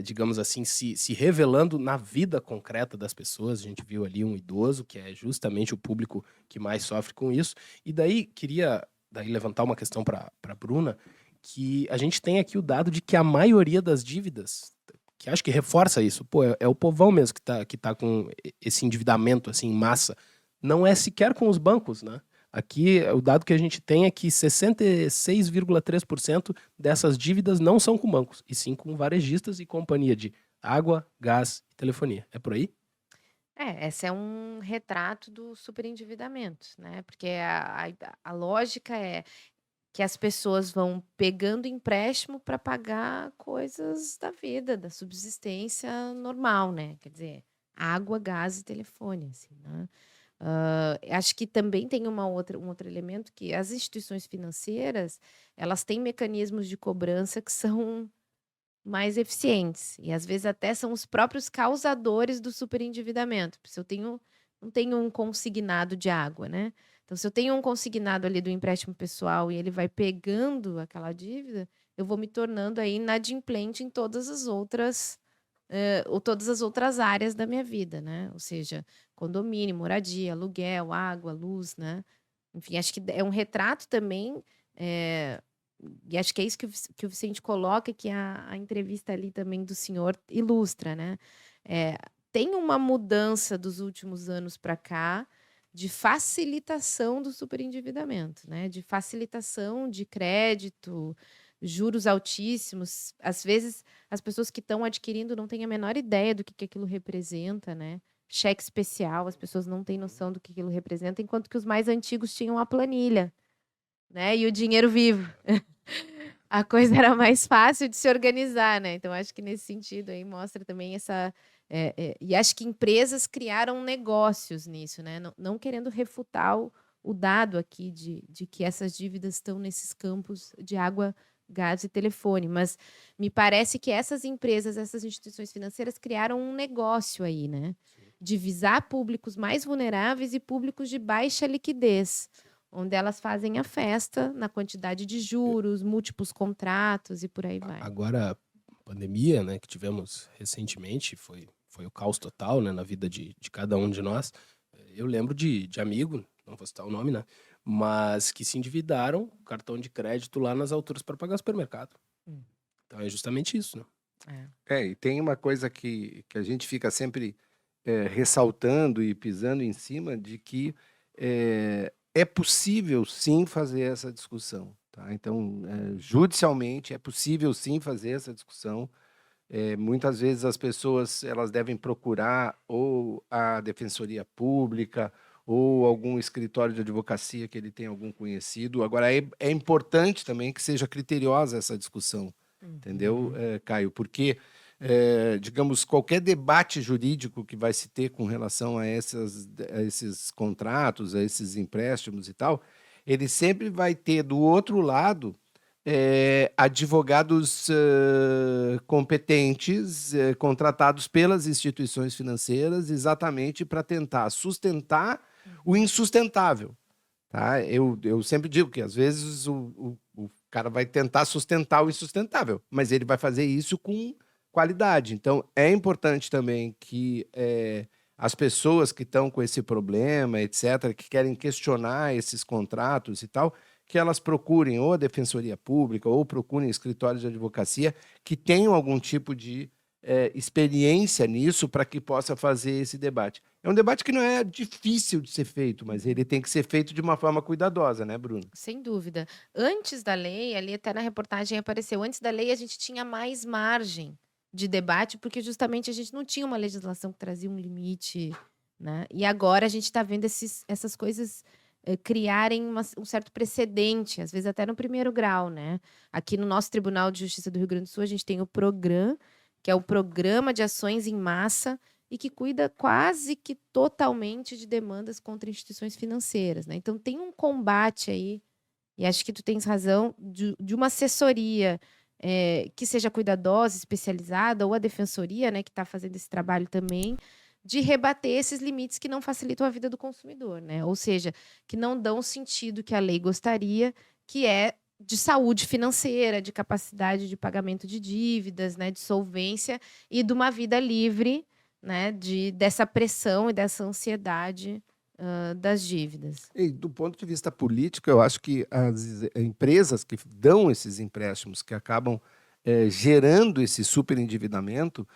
digamos assim, se revelando na vida concreta das pessoas. A gente viu ali um idoso, que é justamente o público que mais sofre com isso. E daí, queria levantar uma questão para a Bruna, que a gente tem aqui o dado de que a maioria das dívidas, que acho que reforça isso, pô, é o povão mesmo que tá com esse endividamento assim, em massa, não é sequer com os bancos, né? Aqui, o dado que a gente tem é que 66,3% dessas dívidas não são com bancos, e sim com varejistas e companhia de água, gás e telefonia. É por aí? Esse é um retrato do superendividamento, né? Porque a lógica é que as pessoas vão pegando empréstimo para pagar coisas da vida, da subsistência normal, né? Quer dizer, água, gás e telefone, assim, né? Acho que também tem um outro elemento que as instituições financeiras, elas têm mecanismos de cobrança que são mais eficientes e às vezes até são os próprios causadores do superendividamento. Se eu não tenho um consignado de água, né? Então, se eu tenho um consignado ali do empréstimo pessoal e ele vai pegando aquela dívida, eu vou me tornando aí inadimplente em todas as outras áreas da minha vida, né? Ou seja, condomínio, moradia, aluguel, água, luz, né? Enfim, acho que é um retrato também, e acho que é isso que o Vicente coloca, que a entrevista ali também do senhor ilustra, né? Tem uma mudança dos últimos anos para cá de facilitação do superendividamento, né? De facilitação de crédito, juros altíssimos. Às vezes, as pessoas que estão adquirindo não têm a menor ideia do que aquilo representa, né? Cheque especial, as pessoas não têm noção do que aquilo representa, enquanto que os mais antigos tinham a planilha, né? E o dinheiro vivo. A coisa era mais fácil de se organizar, né? Então, acho que nesse sentido aí mostra também essa... e acho que empresas criaram negócios nisso, né? Não querendo refutar o dado aqui de que essas dívidas estão nesses campos de água, gás e telefone, mas me parece que essas empresas, essas instituições financeiras criaram um negócio aí, né? De visar públicos mais vulneráveis e públicos de baixa liquidez, onde elas fazem a festa na quantidade de juros, múltiplos contratos e por aí vai. Agora, a pandemia, né, que tivemos recentemente, foi o caos total, né, na vida de cada um de nós. Eu lembro de amigo, não vou citar o nome, né, mas que se endividaram cartão de crédito lá nas alturas para pagar o supermercado. Então é justamente isso, né? E tem uma coisa que a gente fica sempre ressaltando e pisando em cima de que é possível sim fazer essa discussão, tá? Então, judicialmente é possível sim fazer essa discussão. Muitas vezes as pessoas elas devem procurar ou a Defensoria Pública ou algum escritório de advocacia que ele tenha algum conhecido. Agora, é importante também que seja criteriosa essa discussão, entendeu, Caio? Porque, digamos, qualquer debate jurídico que vai se ter com relação a esses contratos, a esses empréstimos e tal, ele sempre vai ter do outro lado advogados competentes, contratados pelas instituições financeiras exatamente para tentar sustentar o insustentável. Tá? Eu sempre digo que, às vezes, o cara vai tentar sustentar o insustentável, mas ele vai fazer isso com qualidade. Então, é importante também que as pessoas que estão com esse problema, etc., que querem questionar esses contratos e tal, que elas procurem ou a Defensoria Pública ou procurem escritórios de advocacia que tenham algum tipo de experiência nisso para que possa fazer esse debate. É um debate que não é difícil de ser feito, mas ele tem que ser feito de uma forma cuidadosa, né, Bruno? Sem dúvida. Antes da lei, ali até na reportagem apareceu, antes da lei a gente tinha mais margem de debate, porque justamente a gente não tinha uma legislação que trazia um limite, né? E agora a gente está vendo essas coisas criarem um certo precedente, às vezes até no primeiro grau, né? Aqui no nosso Tribunal de Justiça do Rio Grande do Sul, a gente tem o PROGRAM, que é o Programa de Ações em Massa, e que cuida quase que totalmente de demandas contra instituições financeiras, né? Então, tem um combate aí E acho que tu tens razão de uma assessoria que seja cuidadosa, especializada, ou a defensoria, né, que está fazendo esse trabalho também, de rebater esses limites que não facilitam a vida do consumidor, né? Ou seja, que não dão o sentido que a lei gostaria, que é de saúde financeira, de capacidade de pagamento de dívidas, né, de solvência e de uma vida livre, né, dessa pressão e dessa ansiedade das dívidas. E do ponto de vista político, eu acho que as empresas que dão esses empréstimos, que acabam gerando esse superendividamento,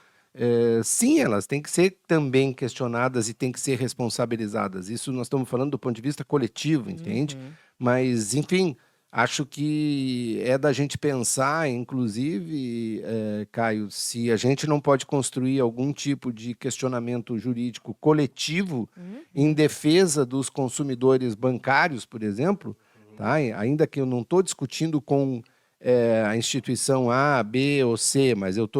sim, elas têm que ser também questionadas e têm que ser responsabilizadas. Isso nós estamos falando do ponto de vista coletivo, entende? Mas, enfim, acho que é da gente pensar, inclusive, Caio, se a gente não pode construir algum tipo de questionamento jurídico coletivo em defesa dos consumidores bancários, por exemplo, tá? Ainda que eu não estou discutindo com a instituição A, B ou C, mas eu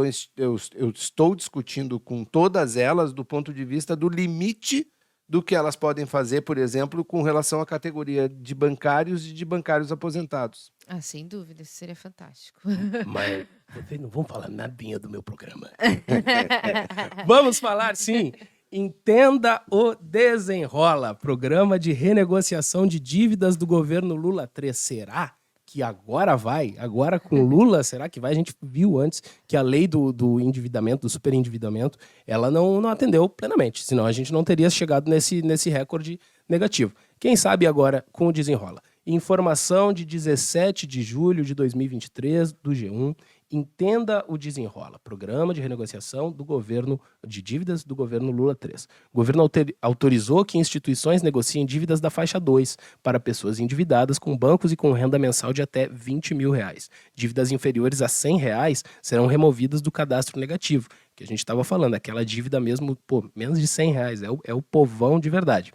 estou discutindo com todas elas do ponto de vista do limite do que elas podem fazer, por exemplo, com relação à categoria de bancários e de bancários aposentados. Ah, sem dúvida, isso seria fantástico. Mas vocês não vão falar nadinha do meu programa. Vamos falar, sim. Entenda o Desenrola, programa de renegociação de dívidas do governo Lula III. Será que agora vai? Agora com Lula, será que vai? A gente viu antes que a lei do endividamento, do superendividamento, ela não atendeu plenamente, senão a gente não teria chegado nesse recorde negativo. Quem sabe agora com o Desenrola. Informação de 17 de julho de 2023 do G1. Entenda o Desenrola, programa de renegociação do governo de dívidas do governo Lula III. O governo autorizou que instituições negociem dívidas da faixa 2 para pessoas endividadas com bancos e com renda mensal de até R$20 mil. Dívidas inferiores a R$100 serão removidas do cadastro negativo, que a gente estava falando, aquela dívida mesmo, menos de R$100, é o povão de verdade.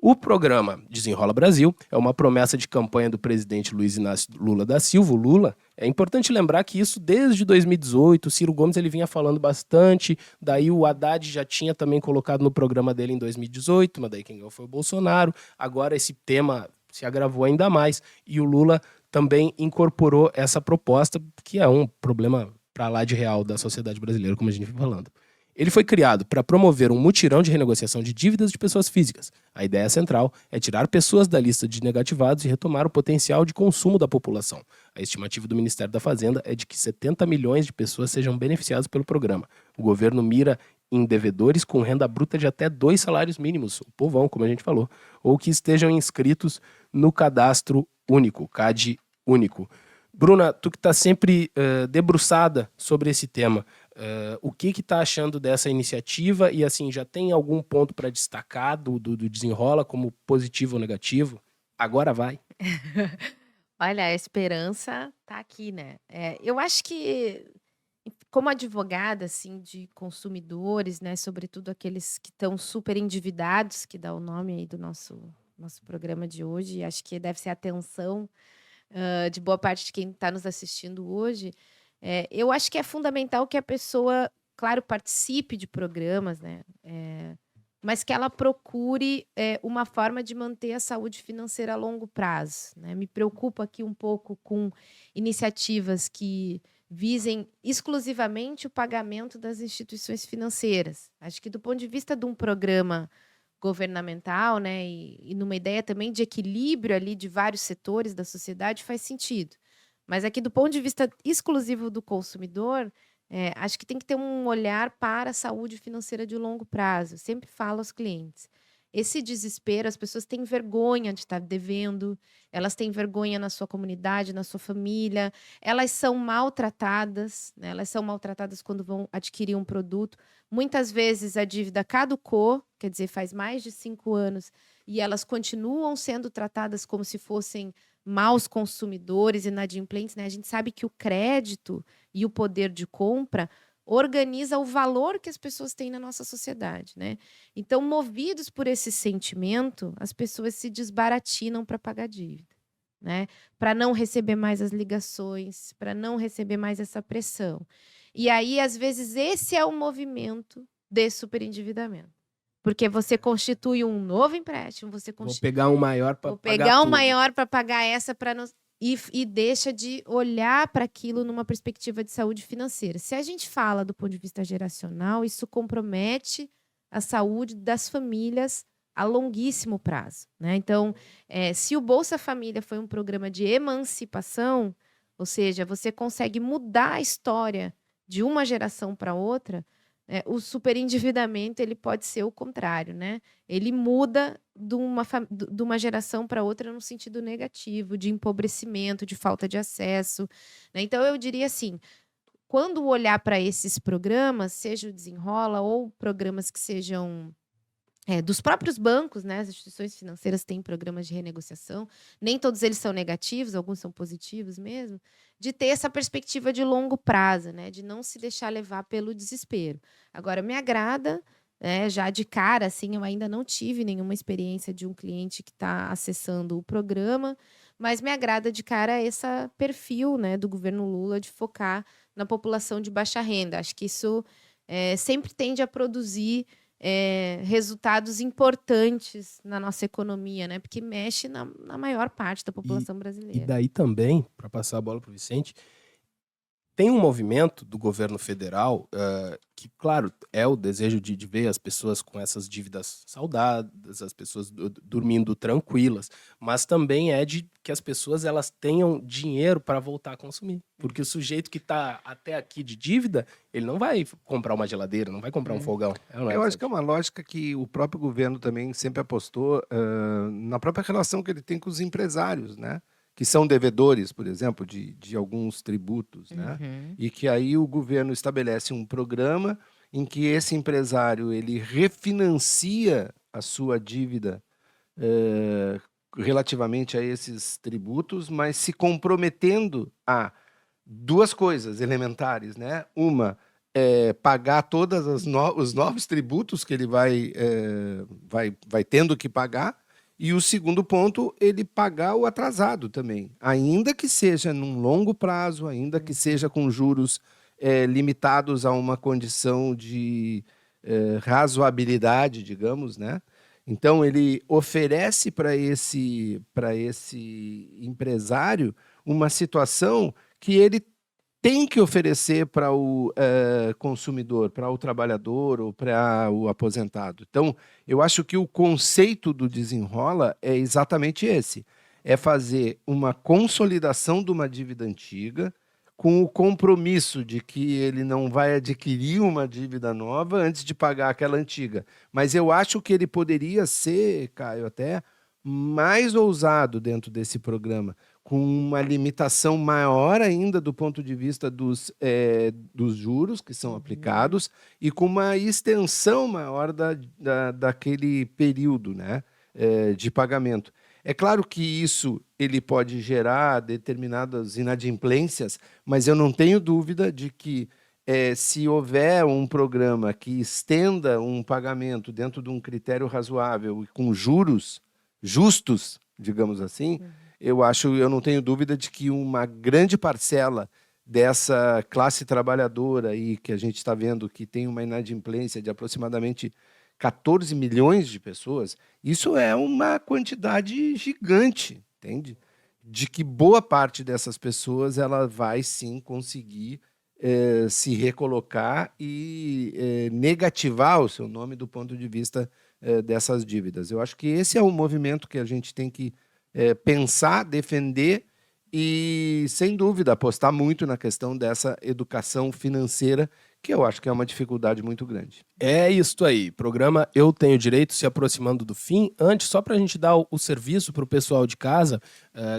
O programa Desenrola Brasil é uma promessa de campanha do presidente Luiz Inácio Lula da Silva, o Lula. É importante lembrar que isso desde 2018, o Ciro Gomes ele vinha falando bastante, daí o Haddad já tinha também colocado no programa dele em 2018, mas daí quem ganhou foi o Bolsonaro. Agora esse tema se agravou ainda mais e o Lula também incorporou essa proposta, que é um problema para lá de real da sociedade brasileira, como a gente vem falando. Ele foi criado para promover um mutirão de renegociação de dívidas de pessoas físicas. A ideia central é tirar pessoas da lista de negativados e retomar o potencial de consumo da população. A estimativa do Ministério da Fazenda é de que 70 milhões de pessoas sejam beneficiadas pelo programa. O governo mira em devedores com renda bruta de até 2 salários mínimos, o povão, como a gente falou, ou que estejam inscritos no cadastro único, CAD único. Bruna, tu que está sempre debruçada sobre esse tema, o que está achando dessa iniciativa e assim, já tem algum ponto para destacar do Desenrola como positivo ou negativo? Agora vai. Olha, a esperança tá aqui, né? Eu acho que, como advogada, assim, de consumidores, né, sobretudo aqueles que estão super endividados, que dá o nome aí do nosso programa de hoje, acho que deve ser a atenção de boa parte de quem está nos assistindo hoje. Eu acho que é fundamental que a pessoa, claro, participe de programas, né? Mas que ela procure uma forma de manter a saúde financeira a longo prazo, né? Me preocupa aqui um pouco com iniciativas que visem exclusivamente o pagamento das instituições financeiras. Acho que do ponto de vista de um programa governamental, né, e numa ideia também de equilíbrio ali de vários setores da sociedade, faz sentido. Mas aqui, do ponto de vista exclusivo do consumidor, acho que tem que ter um olhar para a saúde financeira de longo prazo. Eu sempre falo aos clientes. Esse desespero, as pessoas têm vergonha de estar devendo, elas têm vergonha na sua comunidade, na sua família, elas são maltratadas, né? Elas são maltratadas quando vão adquirir um produto. Muitas vezes a dívida caducou, quer dizer, faz mais de 5 anos, e elas continuam sendo tratadas como se fossem maus consumidores, inadimplentes, né? A gente sabe que o crédito e o poder de compra organiza o valor que as pessoas têm na nossa sociedade, né? Então, movidos por esse sentimento, as pessoas se desbaratinam para pagar dívida, né? Para não receber mais as ligações, para não receber mais essa pressão. E aí, às vezes, esse é o movimento de superendividamento. Porque você constitui um novo empréstimo, você Vou pegar um maior para Vou pagar pegar um tudo. maior para pagar essa para não... E deixa de olhar para aquilo numa perspectiva de saúde financeira. Se a gente fala do ponto de vista geracional, isso compromete a saúde das famílias a longuíssimo prazo, né? Então, se o Bolsa Família foi um programa de emancipação, ou seja, você consegue mudar a história de uma geração para outra, o superendividamento ele pode ser o contrário, né? Ele muda de uma geração para outra no sentido negativo, de empobrecimento, de falta de acesso, né? Então, eu diria assim, quando olhar para esses programas, seja o Desenrola ou programas que sejam dos próprios bancos, né? As instituições financeiras têm programas de renegociação, nem todos eles são negativos, alguns são positivos mesmo, de ter essa perspectiva de longo prazo, né? De não se deixar levar pelo desespero. Agora, me agrada, já de cara, assim, eu ainda não tive nenhuma experiência de um cliente que está acessando o programa, mas me agrada de cara esse perfil, né, do governo Lula de focar na população de baixa renda. Acho que isso sempre tende a produzir resultados importantes na nossa economia, né? Porque mexe na maior parte da população E brasileira. daí também, para passar a bola para o Vicente, tem um movimento do governo federal que, claro, é o desejo de ver as pessoas com essas dívidas saudadas, as pessoas dormindo tranquilas, mas também é de que as pessoas elas tenham dinheiro para voltar a consumir. Porque o sujeito que está até aqui de dívida, ele não vai comprar uma geladeira, não vai comprar um fogão. Eu acho que é uma lógica que o próprio governo também sempre apostou na própria relação que ele tem com os empresários, né? Que são devedores, por exemplo, de alguns tributos, né? E que aí o governo estabelece um programa em que esse empresário ele refinancia a sua dívida relativamente a esses tributos, mas se comprometendo a duas coisas elementares, né? Uma é pagar todos os novos tributos que ele vai tendo que pagar. E o segundo ponto, ele pagar o atrasado também, ainda que seja num longo prazo, ainda que seja com juros limitados a uma condição de razoabilidade, digamos, né? Então, ele oferece para esse empresário uma situação que ele tem que oferecer para o consumidor, para o trabalhador ou para o aposentado. Então, eu acho que o conceito do Desenrola é exatamente esse. É fazer uma consolidação de uma dívida antiga com o compromisso de que ele não vai adquirir uma dívida nova antes de pagar aquela antiga. Mas eu acho que ele poderia ser, Caio, até mais ousado dentro desse programa, com uma limitação maior ainda do ponto de vista dos juros que são aplicados e com uma extensão maior daquele período, né, de pagamento. É claro que isso ele pode gerar determinadas inadimplências, mas eu não tenho dúvida de que se houver um programa que estenda um pagamento dentro de um critério razoável e com juros justos, digamos assim, eu não tenho dúvida de que uma grande parcela dessa classe trabalhadora aí que a gente está vendo que tem uma inadimplência de aproximadamente 14 milhões de pessoas, isso é uma quantidade gigante, entende? De que boa parte dessas pessoas ela vai sim conseguir se recolocar e negativar o seu nome do ponto de vista dessas dívidas. Eu acho que esse é o movimento que a gente tem que pensar, defender e, sem dúvida, apostar muito na questão dessa educação financeira, que eu acho que é uma dificuldade muito grande. É isso aí. Programa Eu Tenho Direito se aproximando do fim. Antes, só para a gente dar o serviço para o pessoal de casa,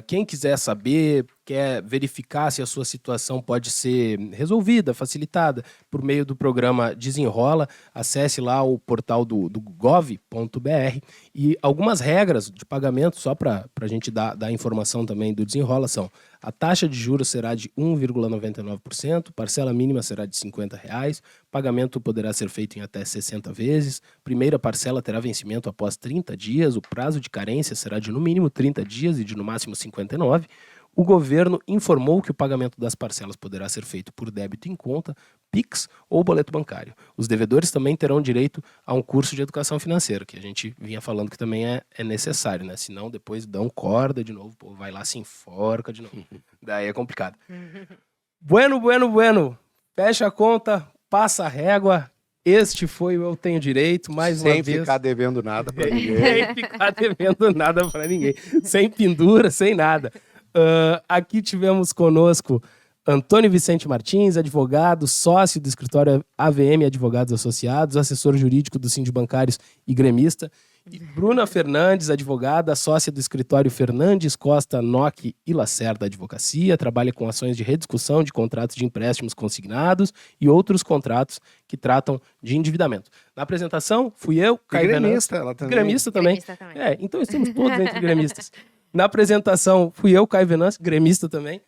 quem quiser saber, quer verificar se a sua situação pode ser resolvida, facilitada, por meio do programa Desenrola, acesse lá o portal do gov.br e algumas regras de pagamento, só para a gente dar informação também do Desenrola, são: a taxa de juros será de 1,99%, parcela mínima será de R$50, pagamento poderá ser feito em até 60 vezes, primeira parcela terá vencimento após 30 dias, o prazo de carência será de no mínimo 30 dias e de no máximo 59, o governo informou que o pagamento das parcelas poderá ser feito por débito em conta, Pix ou boleto bancário. Os devedores também terão direito a um curso de educação financeira, que a gente vinha falando que também é necessário, né? Senão depois dão corda de novo, pô, vai lá, se enforca de novo. Daí é complicado. Bueno. Fecha a conta, passa a régua. Este foi o Eu Tenho Direito, mais uma vez. Sem ficar devendo nada para ninguém. Sem ficar devendo nada para ninguém. Sem pendura, sem nada. Aqui tivemos conosco Antônio Vicente Martins, advogado, sócio do escritório AVM Advogados Associados, assessor jurídico do Sindibancários e gremista. E Bruna Fernandes, advogada, sócia do escritório Fernandes Costa, Nock e Lacerda Advocacia, trabalha com ações de rediscussão de contratos de empréstimos consignados e outros contratos que tratam de endividamento. Na apresentação, fui eu, Caio gremista, ela também. Gremista também. Então estamos todos entre gremistas. Na apresentação, fui eu, Caio Venâncio, gremista também.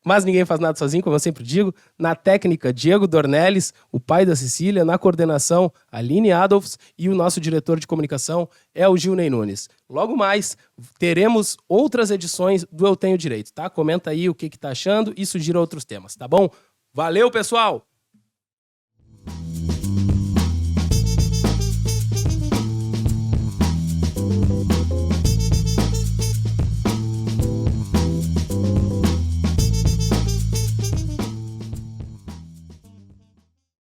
Mas ninguém faz nada sozinho, como eu sempre digo. Na técnica, Diego Dornelles, o pai da Cecília. Na coordenação, Aline Adolfs. E o nosso diretor de comunicação é o Gilney Nunes. Logo mais, teremos outras edições do Eu Tenho Direito, tá? Comenta aí o que tá achando e sugira outros temas, tá bom? Valeu, pessoal!